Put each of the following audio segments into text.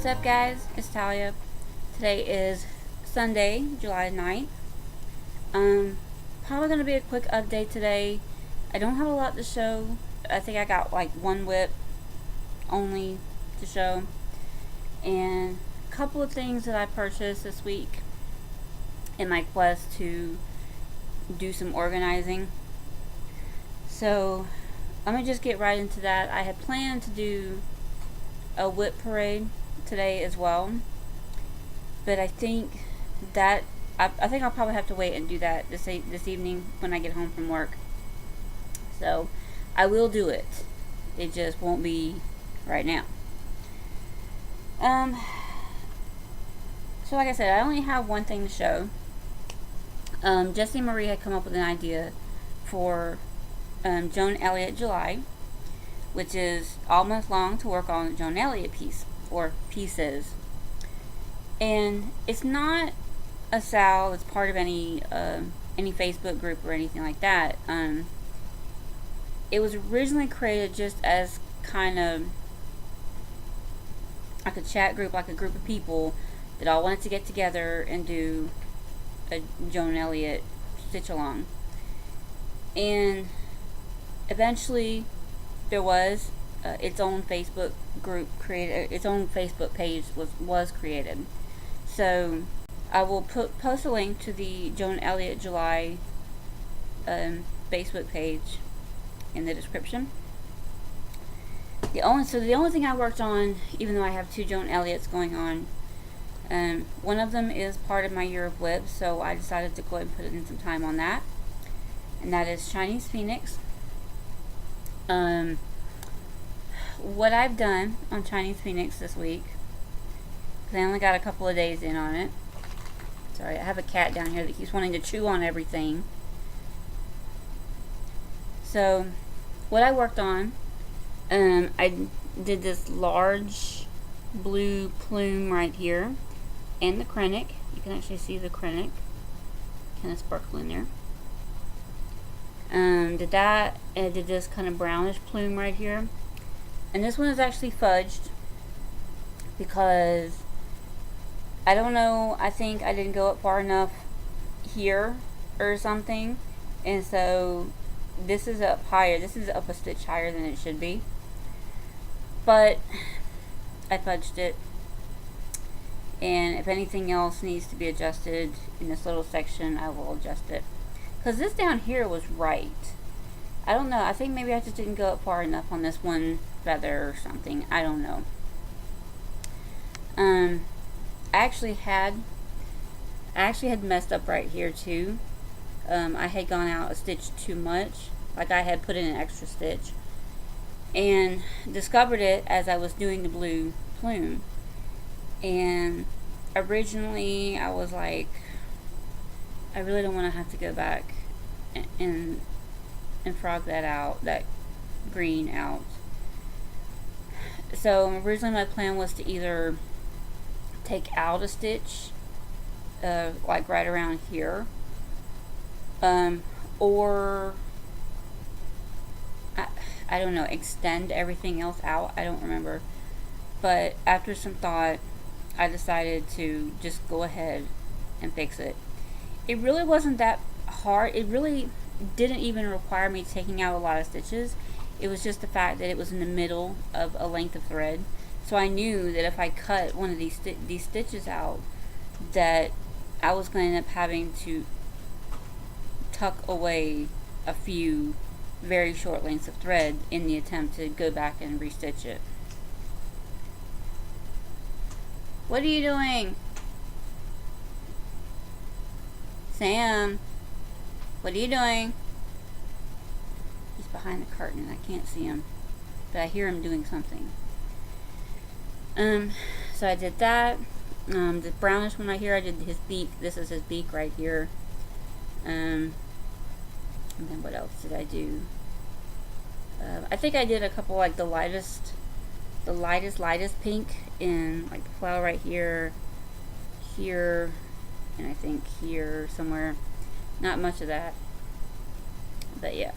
What's up, guys? It's Talia. Today is Sunday, July 9th. Probably going to be a quick update today. I don't have a lot to show. I think I got like one WIP only to show. And a couple of things that I purchased this week in my quest to do some organizing. So, let me just get right into that. I had planned to do a WIP parade today as well, but I think that I think I'll probably have to wait and do that this evening when I get home from work. So I will do it. It just won't be right now. So like I said, I only have one thing to show. Jessie Marie had come up with an idea for Joan Elliott July, which is all month long to work on a Joan Elliott piece or pieces. And it's not a sal that's part of any Facebook group or anything like that. It was originally created just as kind of like a chat group, like a group of people that all wanted to get together and do a Joan Elliott stitch along. And eventually there was its own Facebook group created, its own Facebook page was created. So I will post a link to the Joan Elliott July Facebook page in the description. The only thing I worked on, even though I have two Joan Elliott's going on, one of them is part of my year of WIP, so I decided to go ahead and put in some time on that, and that is Chinese Phoenix. What I've done on Chinese Phoenix this week, because I only got a couple of days in on it. Sorry, I have a cat down here that keeps wanting to chew on everything. So, what I worked on, I did this large blue plume right here, and the krennic. You can actually see the krennic kind of sparkle in there. Did that, and did this kind of brownish plume right here. And this one is actually fudged because I don't know, I think I didn't go up far enough here or something, and so this is up higher. This is up a stitch higher than it should be, but I fudged it, and if anything else needs to be adjusted in this little section, I will adjust it, because this down here was right. I don't know, I think maybe I just didn't go up far enough on this one feather or something. I don't know. I actually had messed up right here too. I had gone out a stitch too much, like I had put in an extra stitch, and discovered it as I was doing the blue plume. And originally I was like, I really don't want to have to go back and frog that out, that green out. So originally my plan was to either take out a stitch, like right around here, or I don't know, extend everything else out. I don't remember, but after some thought, I decided to just go ahead and fix it. It really wasn't that hard. It really didn't even require me taking out a lot of stitches. It was just the fact that it was in the middle of a length of thread. So I knew that if I cut one of these stitches out, that I was going to end up having to tuck away a few very short lengths of thread in the attempt to go back and restitch it. What are you doing? Sam, what are you doing? He's behind the curtain. I can't see him, but I hear him doing something. So I did that. The brownish one right here, I did his beak. This is his beak right here. And then what else did I do? I think I did a couple, like the lightest pink in like the flower right here, and I think here somewhere. Not much of that, but yeah,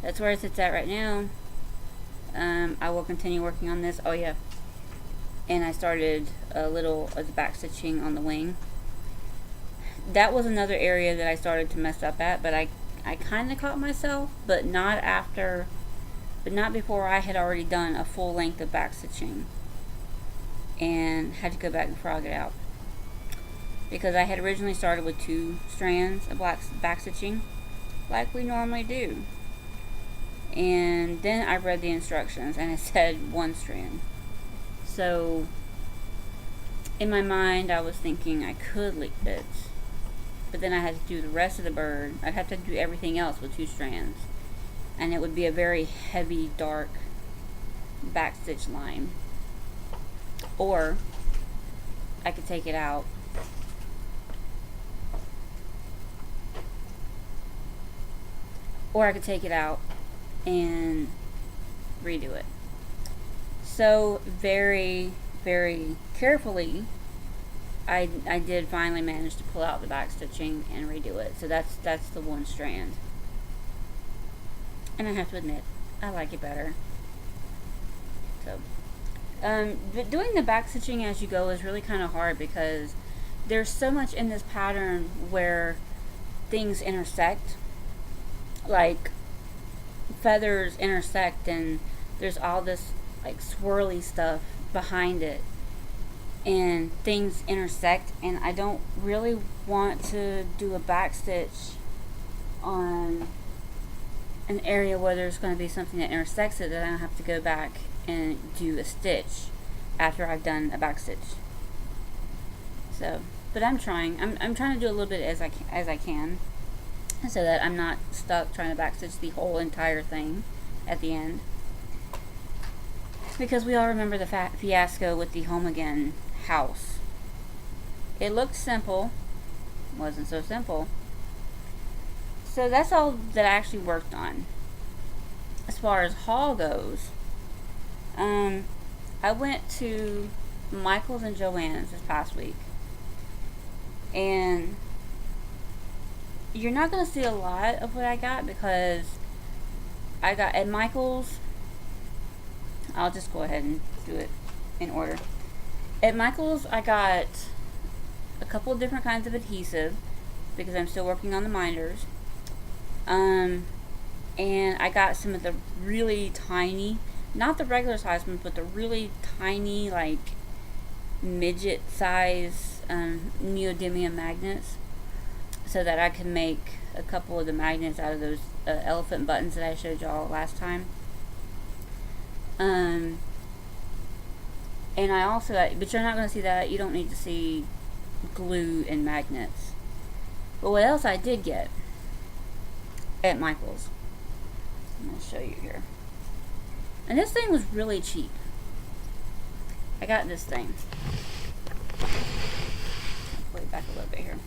that's where it sits at right now. I will continue working on this. Oh yeah, and I started a little of the back stitching on the wing. That was another area that I started to mess up at, but I kind of caught myself, but not before I had already done a full length of back stitching and had to go back and frog it out, because I had originally started with 2 strands of back stitching like we normally do, and then I read the instructions and it said 1 strand. So in my mind I was thinking I could leave it, but then I had to do the rest of the bird. I'd have to do everything else with 2 strands, and it would be a very heavy, dark backstitch line. Or I could take it out and redo it. So very, very carefully, I did finally manage to pull out the back stitching and redo it. So that's the 1 strand. And I have to admit, I like it better. So, but doing the back stitching as you go is really kind of hard, because there's so much in this pattern where things intersect, like feathers intersect, and there's all this like swirly stuff behind it, and things intersect, and I don't really want to do a back stitch on an area where there's going to be something that intersects it that I don't have to go back and do a stitch after I've done a back stitch. So, but I'm trying to do a little bit as I can, so that I'm not stuck trying to back stitch the whole entire thing at the end, because we all remember the fiasco with the Home Again house. It looked simple, wasn't so simple. So that's all that I actually worked on. As far as haul goes, I went to Michael's and Joan's this past week, and you're not going to see a lot of what I got, because I got at Michael's, I'll just go ahead and do it in order. At Michael's, I got a couple of different kinds of adhesive, because I'm still working on the minders. And I got some of the really tiny, not the regular size ones, but the really tiny, like midget size neodymium magnets, so that I can make a couple of the magnets out of those elephant buttons that I showed y'all last time. And I also, but you're not going to see that. You don't need to see glue and magnets. But what else I did get at Michael's, I'm going to show you here. And this thing was really cheap. I got this thing. I'll pull it back a little bit here.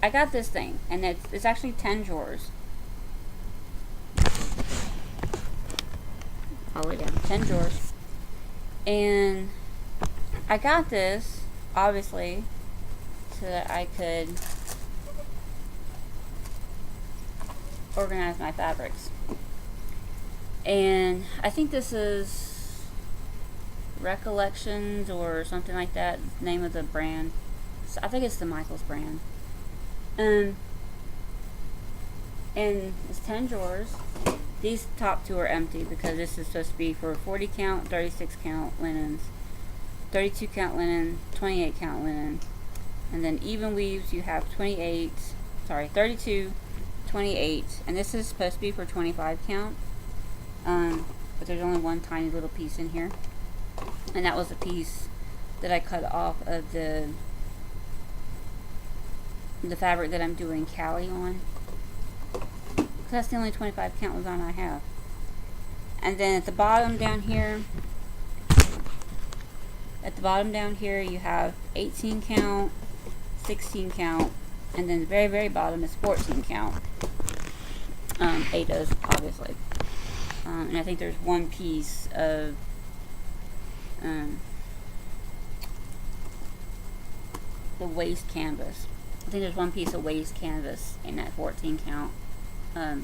I got this thing, and it's actually 10 drawers. All the way down, 10 drawers. And I got this, obviously, so that I could organize my fabrics. And I think this is Recollections or something like that, name of the brand. So I think it's the Michael's brand. And it's 10 drawers. These top 2 are empty, because this is supposed to be for 40 count, 36 count linens, 32 count linen, 28 count linen, and then even weaves you have 32, 28, and this is supposed to be for 25 count, but there's only one tiny little piece in here, and that was a piece that I cut off of the fabric that I'm doing Cali on. That's the only 25 count yarn I have. And then at the bottom down here, you have 18 count, 16 count, and then the very, very bottom is 14 count. ADAs, obviously. And I think there's one piece of the waist canvas. I think there's one piece of waist canvas in that 14 count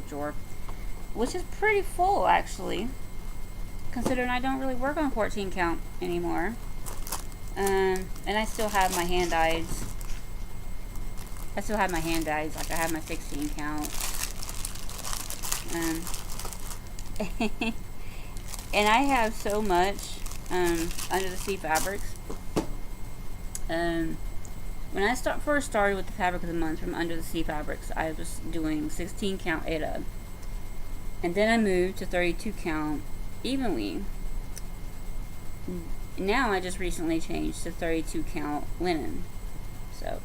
drawer, which is pretty full, actually, considering I don't really work on 14 count anymore. And I still have my hand dyes. Like I have my 16 count. And I have so much Under the Sea fabrics. When I first started with the fabric of the month from Under the Sea Fabrics, I was doing 16 count Ada. And then I moved to 32 count evenly. Now I just recently changed to 32 count linen. So,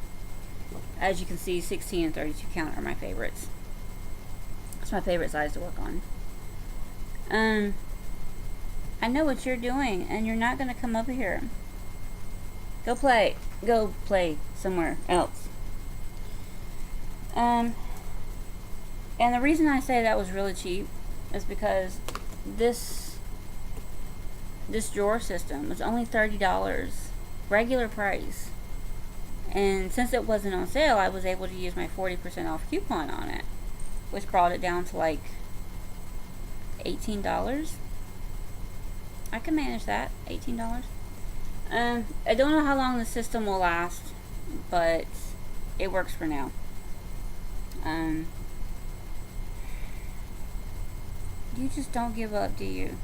as you can see, 16 and 32 count are my favorites. It's my favorite size to work on. I know what you're doing, and you're not going to come over here. Go play somewhere else. And the reason I say that was really cheap is because this drawer system was only $30, regular price. And since it wasn't on sale, I was able to use my 40% off coupon on it, which brought it down to like $18. I can manage that, $18. I don't know how long the system will last, but it works for now. You just don't give up, do you?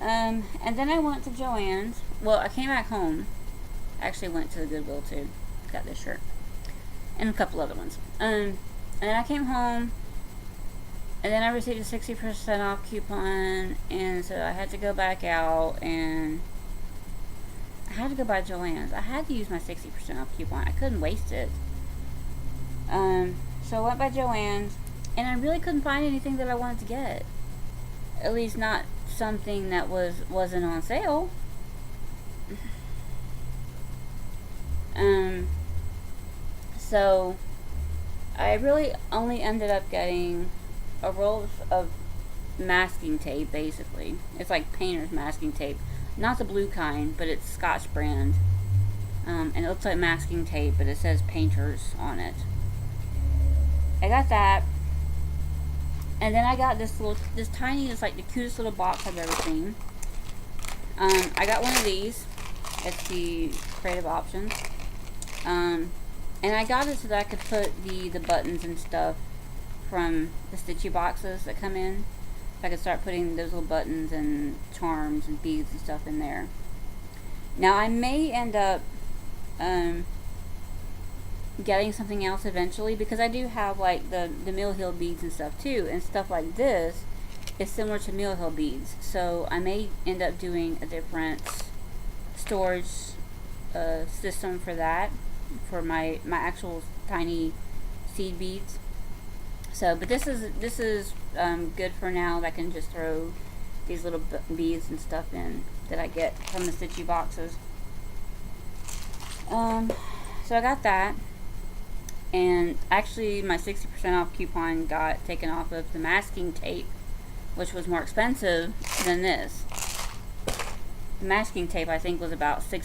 And then I went to Joann's. Well, I came back home. I actually went to the Goodwill too. Got this shirt. And a couple other ones. And I came home. And then I received a 60% off coupon. And so I had to go back out. And I had to go by Joann's. I had to use my 60% off coupon. I couldn't waste it. So I went by Joann's. And I really couldn't find anything that I wanted to get. At least not something that wasn't on sale. So I really only ended up getting a roll of masking tape, basically. It's like painter's masking tape. Not the blue kind, but it's Scotch brand. And it looks like masking tape, but it says painters on it. I got that. And then I got this tiny, it's like the cutest little box I've ever seen. I got one of these. It's the Creative Options. And I got it so that I could put the buttons and stuff from the stitchy boxes that come in. So I could start putting those little buttons and charms and beads and stuff in there. Now I may end up getting something else eventually, because I do have like the Mill Hill beads and stuff too, and stuff like this is similar to Mill Hill beads. So I may end up doing a different storage system for that, for my actual tiny seed beads. So, but this is good for now. I can just throw these little beads and stuff in that I get from the stitchy boxes. So I got that. And actually my 60% off coupon got taken off of the masking tape, which was more expensive than this. The masking tape I think was about $6.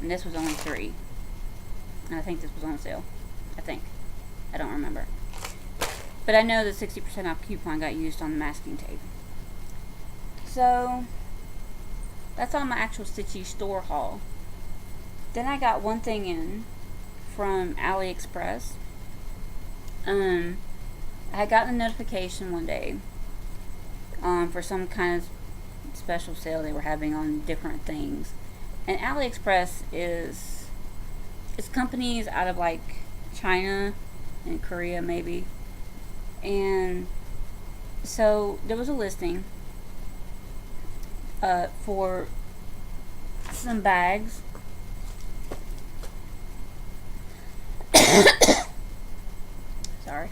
And this was only $3. And I think this was on sale. I don't remember. But I know the 60% off coupon got used on the masking tape. So that's on my actual Stitchy store haul. Then I got one thing in from AliExpress. I had gotten a notification one day for some kind of special sale they were having on different things. And AliExpress it's companies out of like China and Korea maybe. And so there was a listing for some bags. Sorry.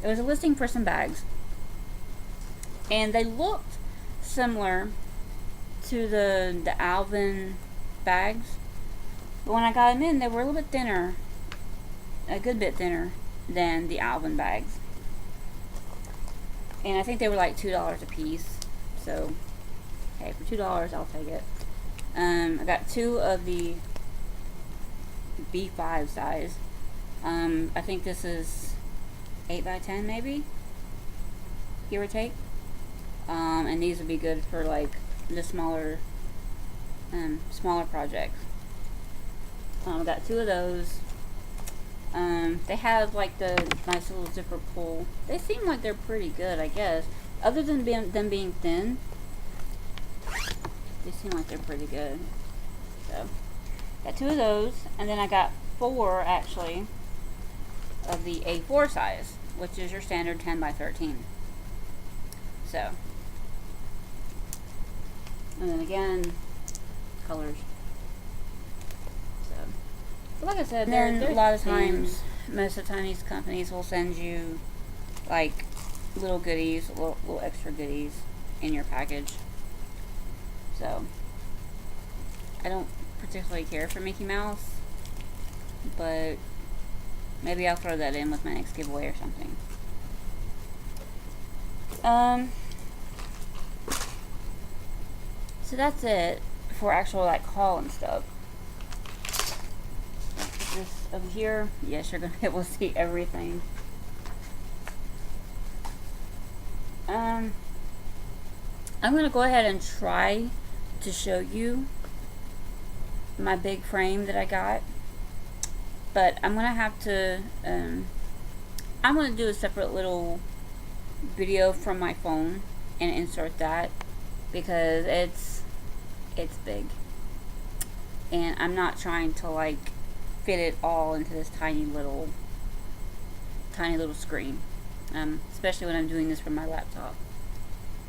There was a listing for some bags. And they looked similar to the Alvin bags. But when I got them in, they were a little bit thinner. A good bit thinner than the Alvin bags. And I think they were like $2 a piece. So, hey, for $2, I'll take it. I got 2 of the B5 size. I think this is 8 by 10 maybe. give or take. And these would be good for like the smaller projects. Got 2 of those. They have like the nice little zipper pull. They seem like they're pretty good, I guess. Other than them being thin, they seem like they're pretty good. So, got 2 of those, and then I got 4 actually of the A4 size, which is your standard 10 by 13. So, and then again, colors. So like I said, they're a lot of times, most of the time these companies will send you like little goodies, little extra goodies in your package. So I don't particularly care for Mickey Mouse, but maybe I'll throw that in with my next giveaway or something. So that's it for actual like haul and stuff. This over here, yes, you're gonna be able to see everything. I'm gonna go ahead and try to show you my big frame that I got, but I'm gonna have to I'm gonna do a separate little video from my phone and insert that, because it's big and I'm not trying to like fit it all into this tiny little screen, especially when I'm doing this from my laptop.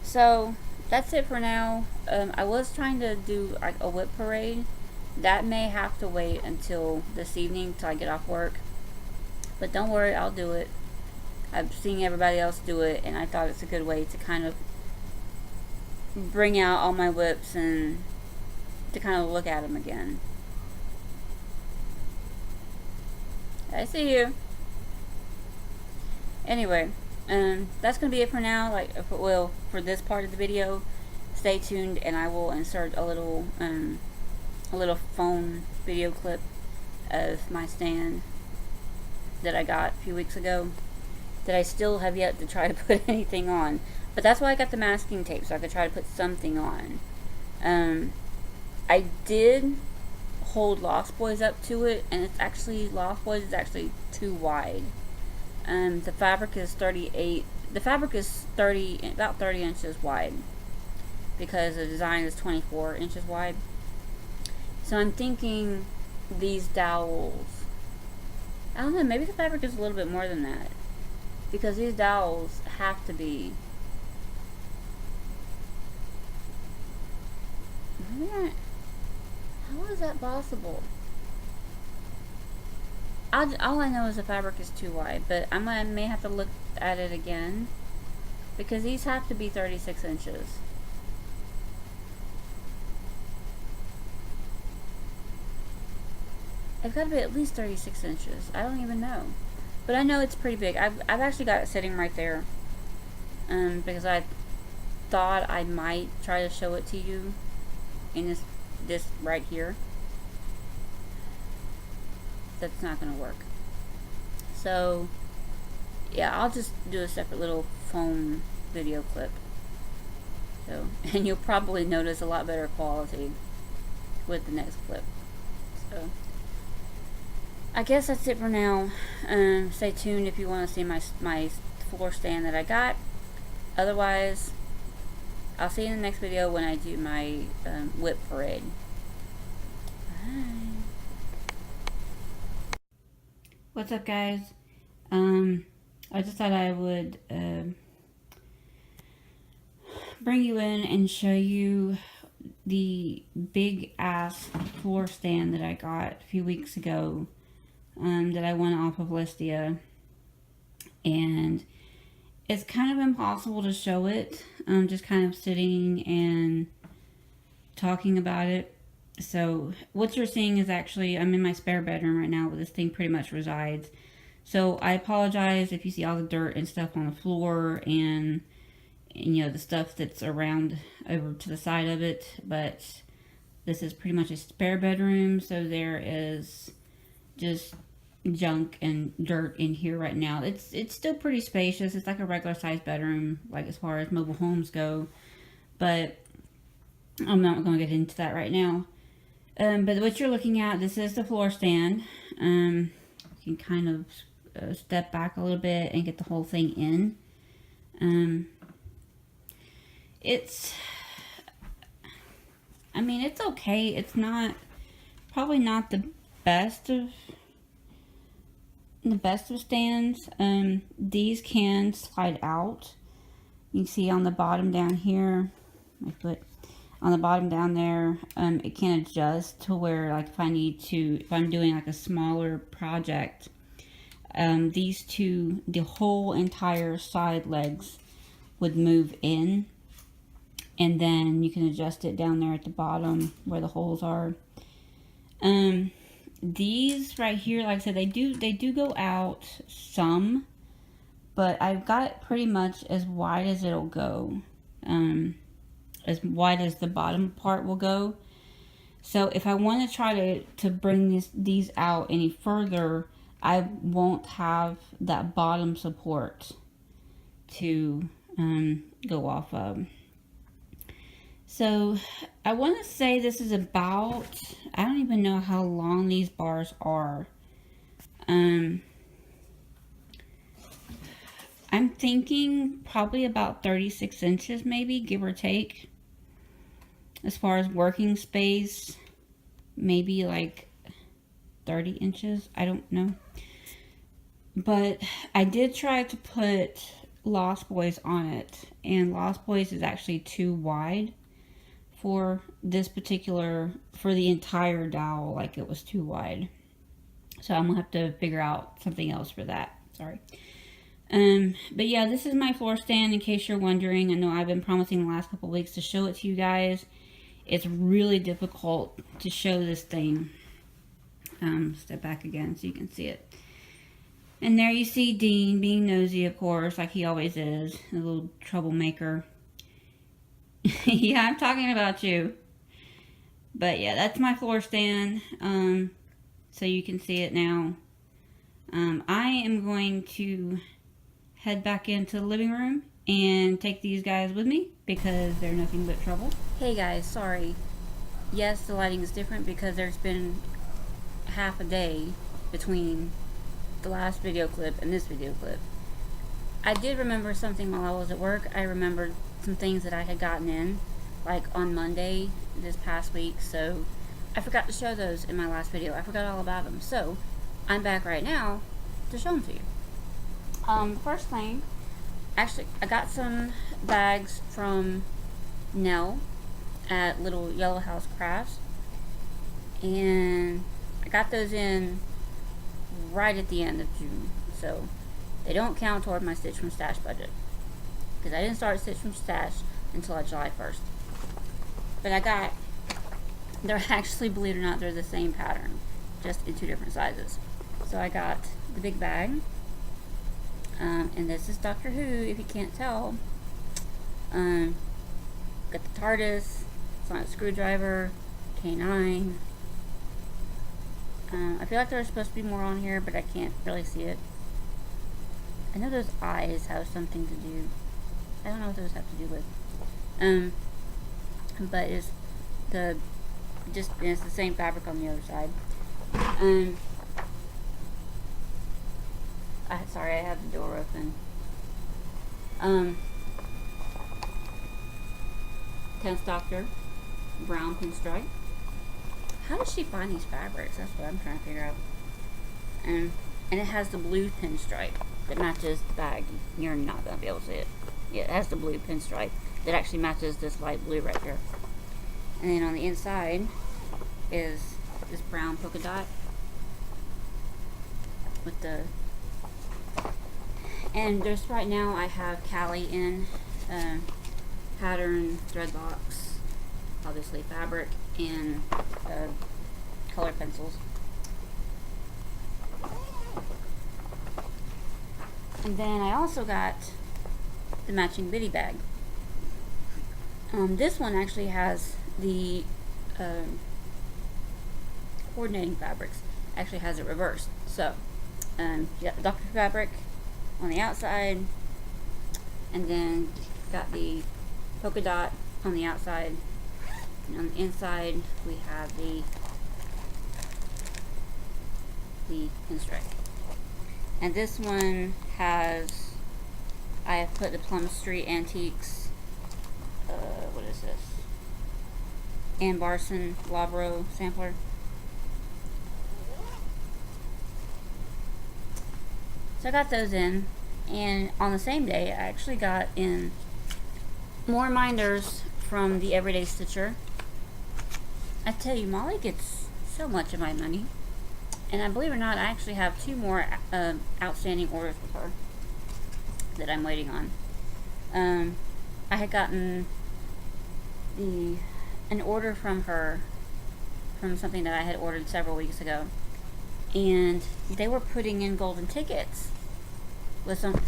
So that's it for now. I was trying to do like a WIP parade. That may have to wait until this evening till I get off work, but don't worry, I'll do it. I've seen everybody else do it, and I thought it's a good way to kind of bring out all my WIPs and to kind of look at them again. I see you. Anyway, that's gonna be it for now. Like, well, for this part of the video, stay tuned, and I will insert a little phone video clip of my stand that I got a few weeks ago that I still have yet to try to put anything on. But that's why I got the masking tape, so I could try to put something on. I did hold Lost Boys up to it, and it's actually, Lost Boys is actually too wide. The fabric is 38, the fabric is about 30 inches wide, because the design is 24 inches wide. So I'm thinking these dowels, I don't know, maybe the fabric is a little bit more than that, because these dowels have to be, how is that possible? All I know is the fabric is too wide, but I may have to look at it again, because these have to be 36 inches. It's got to be at least 36 inches. I don't even know. But I know it's pretty big. I've actually got it sitting right there, because I thought I might try to show it to you in this right here. That's not going to work. So yeah, I'll just do a separate little phone video clip. So, and you'll probably notice a lot better quality with the next clip. So I guess that's it for now. Stay tuned if you want to see my floor stand that I got. Otherwise, I'll see you in the next video when I do my WIP parade. Bye. What's up, guys? I just thought I would bring you in and show you the big ass floor stand that I got a few weeks ago, that I won off of Listia, and it's kind of impossible to show it. I'm just kind of sitting and talking about it. So what you're seeing is actually, I'm in my spare bedroom right now where this thing pretty much resides. So I apologize if you see all the dirt and stuff on the floor, and you know, the stuff that's around over to the side of it, but this is pretty much a spare bedroom, so there is just junk and dirt in here right now. It's still pretty spacious. It's like a regular sized bedroom, like as far as mobile homes go. But I'm not going to get into that right now. But what you're looking at, this is the floor stand. You can kind of step back a little bit and get the whole thing in. It's okay. It's probably not the best of stands. These can slide out. You can see on the bottom down here, my foot, on the bottom down there, it can adjust to where, like, if I'm doing like a smaller project, these two, the whole entire side legs would move in, and then you can adjust it down there at the bottom where the holes are. These right here, like I said, they do go out some, but I've got it pretty much as wide as it'll go, as wide as the bottom part will go. So if I want to try to bring these out any further, I won't have that bottom support to go off of. So I want to say this is about, I don't even know how long these bars are. I'm thinking probably about 36 inches maybe, give or take. As far as working space, maybe like 30 inches. I don't know. But I did try to put Lost Boys on it, and Lost Boys is actually too wide for this particular, for the entire dowel. Like, it was too wide. So I'm gonna have to figure out something else for that. Sorry. But yeah, this is my floor stand, in case you're wondering. I know I've been promising the last couple weeks to show it to you guys. It's really difficult to show this thing. Step back again so you can see it. And there you see Dean being nosy, of course, like he always is. A little troublemaker. Yeah, I'm talking about you. But yeah, that's my floor stand. So you can see it now. I am going to head back into the living room and take these guys with me because they're nothing but trouble. Hey guys, sorry. Yes, the lighting is different because there's been half a day between the last video clip and this video clip. I did remember something while I was at work. I remembered some things that I had gotten in, like on Monday this past week, so I forgot to show those in my last video. I forgot all about them. So I'm back right now to show them to you. First thing, actually, I got some bags from Nell at Little Yellow House Crafts, and I got those in right at the end of June, so they don't count toward my Stitch from Stash budget because I didn't start Stitch from Stash until July 1st. But they're actually, believe it or not, they're the same pattern, just in two different sizes. So I got the big bag, and this is Doctor Who, if you can't tell. Got the TARDIS, sonic screwdriver, K9. I feel like there's supposed to be more on here, but I can't really see it. I know those eyes have something to do. I don't know what those have to do with. But it's the same fabric on the other side. Sorry, I have the door open. 10th Doctor, brown pinstripe. How does she find these fabrics? That's what I'm trying to figure out. And it has the blue pinstripe that matches the bag. You're not going to be able to see it. Yeah, it has the blue pinstripe that actually matches this light blue right here. And then on the inside is this brown polka dot with the... And just right now I have Callie in pattern threadlocks, obviously fabric, and color pencils. And then I also got the matching biddy bag. This one actually has the coordinating fabrics. Actually has it reversed. So You got the Dr. Fabric on the outside, and then got the polka dot on the outside, and on the inside we have the pinstripe. And this one has, I have put the Plum Street Antiques, what is this? Ann Barson Labro sampler. So I got those in, and on the same day I actually got in more minders from the Everyday Stitcher. I tell you, Molly gets so much of my money, and I believe it or not, I actually have 2 more outstanding orders with her that I'm waiting on. I had gotten an order from her from something that I had ordered several weeks ago, and they were putting in golden tickets with some,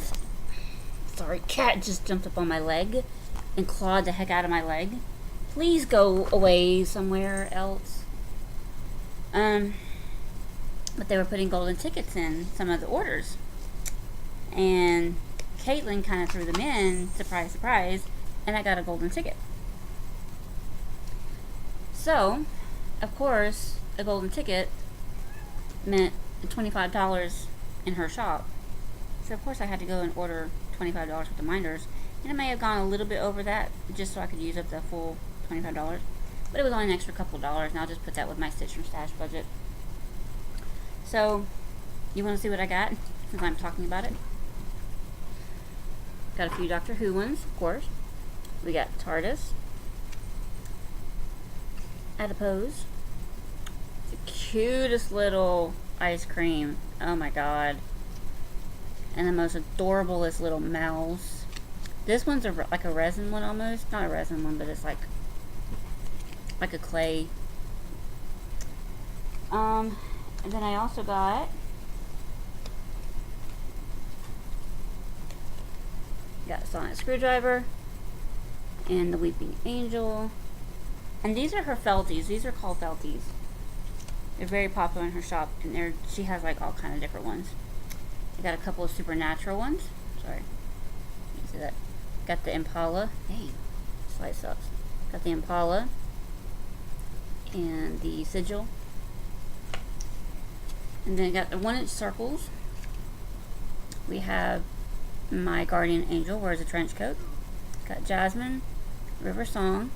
sorry, cat just jumped up on my leg and clawed the heck out of my leg. Please go away somewhere else. But they were putting golden tickets in some of the orders, and Caitlin kind of threw them in, surprise, surprise, and I got a golden ticket. So, of course, a golden ticket meant $25 in her shop. So, of course, I had to go and order $25 worth of minders. And it may have gone a little bit over that, just so I could use up the full $25. But it was only an extra couple dollars, and I'll just put that with my Stitch from Stash budget. So, you want to see what I got, since I'm talking about it? Got a few Doctor Who ones, of course. We got TARDIS, Adipose, the cutest little ice cream, oh my god, and the most adorablest little mouse. This one's like a resin one almost, not a resin one, but it's like a clay. And then I also got a sonic screwdriver and the Weeping Angel. And these are her felties. These are called felties. They're very popular in her shop, and she has like all kind of different ones. I got a couple of supernatural ones. Sorry, you see that? Got the Impala. Hey, slice up. Got the Impala and the Sigil. And then I got the 1-inch circles. We have my Guardian Angel wears a trench coat. Got Jasmine, River Song,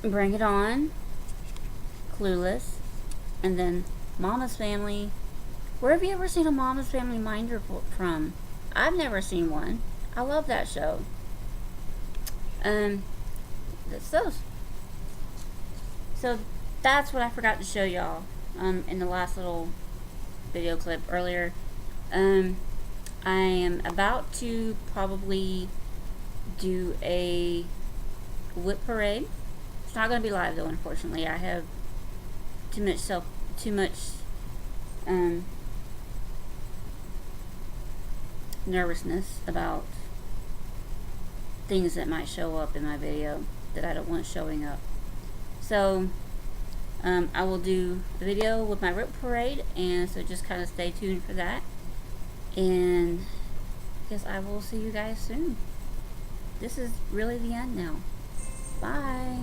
Bring It On, Clueless, and then Mama's Family. Where have you ever seen a Mama's Family minder from? I've never seen one. I love that show. That's those. So that's what I forgot to show y'all in the last little video clip earlier. I am about to probably do a WIP parade. It's not going to be live though, unfortunately. I have too much nervousness about things that might show up in my video that I don't want showing up. So I will do a video with my WIP parade, and so just kind of stay tuned for that. And I guess I will see you guys soon. This is really the end now. Bye.